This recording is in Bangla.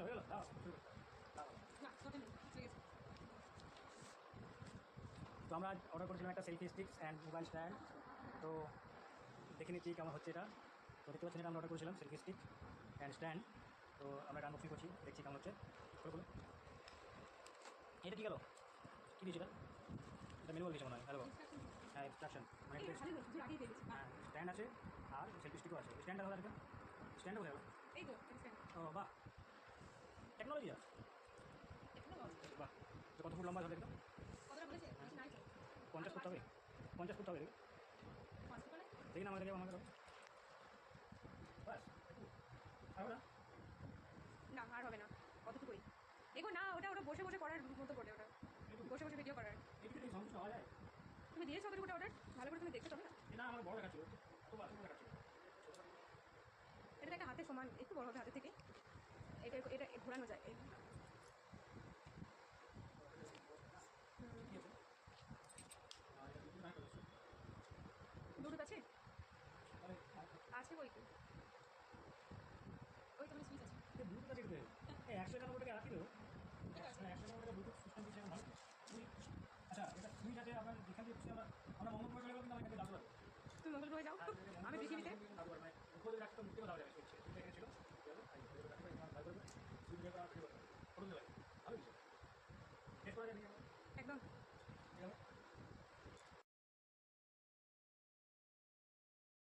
হয়ে গেল দাও শুরু করো। দাও। না তোতে নেই ঠিক আছে তো আমরা অর্ডার করেছিলাম একটা selfie sticks and mobile stand. তো দেখে নিচ্ছি কেমন হচ্ছে এটা। তো দেখতে পাচ্ছেন এটা আমরা অর্ডার করেছিলাম সেলফি স্টিক অ্যান্ড স্ট্যান্ড। তো আমরা এটা আনবক্সিং করছি, দেখছি কেমন হচ্ছে। বলো এটা কী গেল, কী দিয়েছিল এটা মেনুয়াল দিয়েছে মনে হয়। হ্যালো ইনস্ট্রাকশন হ্যাঁ ইনস্ট্রাকশন মানে এই ভালো হয়েছে আগেই দিয়ে দিয়েছি হ্যাঁ স্ট্যান্ড আছে আর সেলফি স্টিকও আছে। স্ট্যান্ডটা কোথায় রাখবেন, স্ট্যান্ডও কোথায় গেল? এই তো ইনস্ট্রাকশন ও বাহ, টেকনোলজি আছে এখনো বলছে বাহ। তো কত ফুট লম্বা হবে একদম? কতটা বলেছে বেশি নাই তো 50 করতে হবে, 50 করতে হবে দেখি। পাঁচটা করে দেখি না আমাদেরকে আমাকে বাস আর না না আর হবে না কতটুকুই দেখো না ওটা ওটা বসে বসে করার মতো করে ওটা বসে বসে ভিডিও করার একটু সমস্যা হওয়া যায়। তুমি দিয়েছো কতটুকু অর্ডার ভালো করে তুমি দেখতে পাবে না এটা আমার বড় দেখাচ্ছিল, তো বাস দেখাচ্ছিল। এটা একটা হাতে সমান একটু বড় হবে হাতে থেকে এটা এটা ঘোরানো যায় এই ঠিক আছে আর এটা দুটো নাই করেছে ব্লুটুথ আছে আরে আছে ওই তো ওই তো সুইচ আছে ব্লুটুথ আছে কিন্তু এই 191 টাকা রাখি তো 191 টাকা ব্লুটুথ সিস্টেম দিচ্ছে আমার ভালো। আচ্ছা এটা সুইচ আছে আপনার যেখান থেকে আমরা মঙ্গলপুরে চলে গেলাম কিন্তু আমি এখানে যাবো তুমি মঙ্গলগ্রহে যাও আমি পৃথিবীতে উপরে রাখতে মুক্তি দেওয়া যাবে